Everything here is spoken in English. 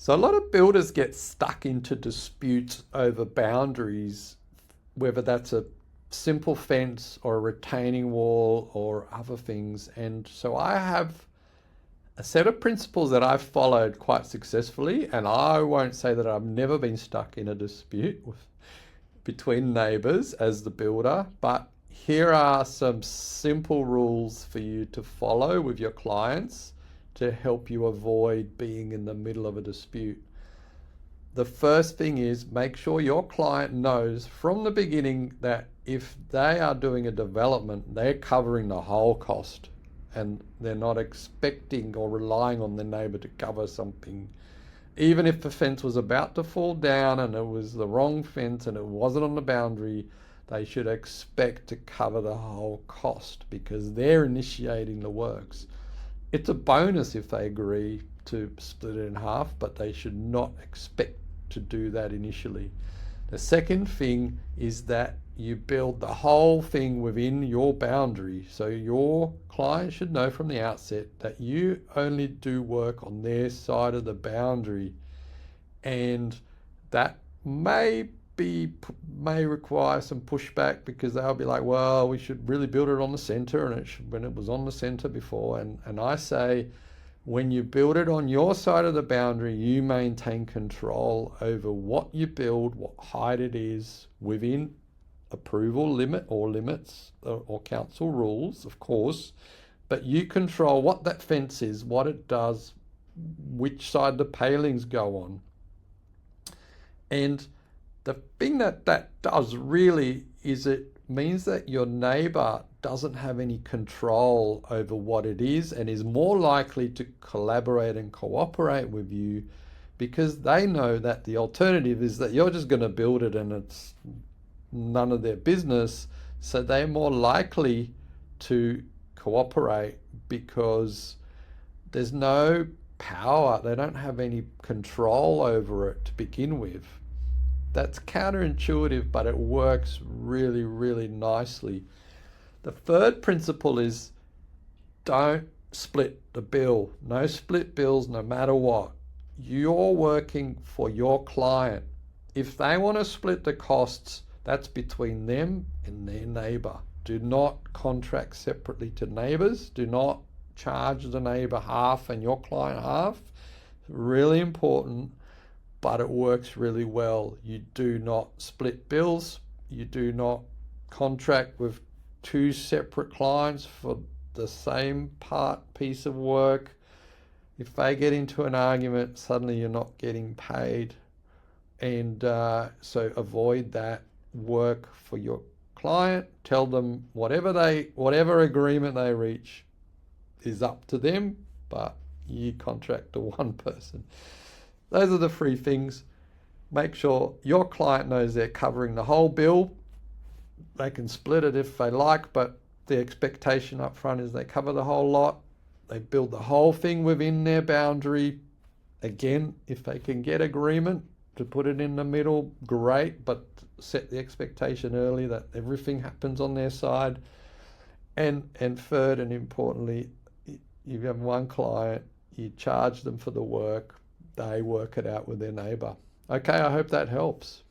So a lot of builders get stuck into disputes over boundaries, whether that's a simple fence or a retaining wall or other things. And so I have a set of principles that I've followed quite successfully, and I won't say that I've never been stuck in a dispute between neighbours as the builder, but here are some simple rules for you to follow with your clients to help you avoid being in the middle of a dispute. The first thing is make sure your client knows from the beginning that if they are doing a development, they're covering the whole cost and they're not expecting or relying on the neighbour to cover something. Even if the fence was about to fall down and it was the wrong fence and it wasn't on the boundary, they should expect to cover the whole cost because they're initiating the works. It's a bonus if they agree to split it in half, but they should not expect to do that initially. The second thing is that you build the whole thing within your boundary. So your client should know from the outset that you only do work on their side of the boundary. And that may require some pushback because they'll be like, well, we should really build it on the center, and when it was on the center before. And I say, when you build it on your side of the boundary, you maintain control over what you build, what height it is within approval limit or limits or council rules, of course, but you control what that fence is, what it does, which side the palings go on. And the thing that does really is it means that your neighbour doesn't have any control over what it is and is more likely to collaborate and cooperate with you because they know that the alternative is that you're just going to build it and it's none of their business. So they're more likely to cooperate because there's no power. They don't have any control over it to begin with. That's counterintuitive, but it works really, really nicely. The third principle is don't split the bill. No split bills, no matter what. You're working for your client. If they want to split the costs, that's between them and their neighbour. Do not contract separately to neighbours. Do not charge the neighbour half and your client half. Really important. But it works really well. You do not split bills. You do not contract with two separate clients for the same piece of work. If they get into an argument, suddenly you're not getting paid. And so avoid that. Work for your client. Tell them whatever agreement they reach is up to them, but you contract to one person. Those are the three things. Make sure your client knows they're covering the whole bill. They can split it if they like, but the expectation up front is they cover the whole lot. They build the whole thing within their boundary. Again, if they can get agreement to put it in the middle, great, but set the expectation early that everything happens on their side. And third, and importantly, you have one client, you charge them for the work, they work it out with their neighbour. Okay, I hope that helps.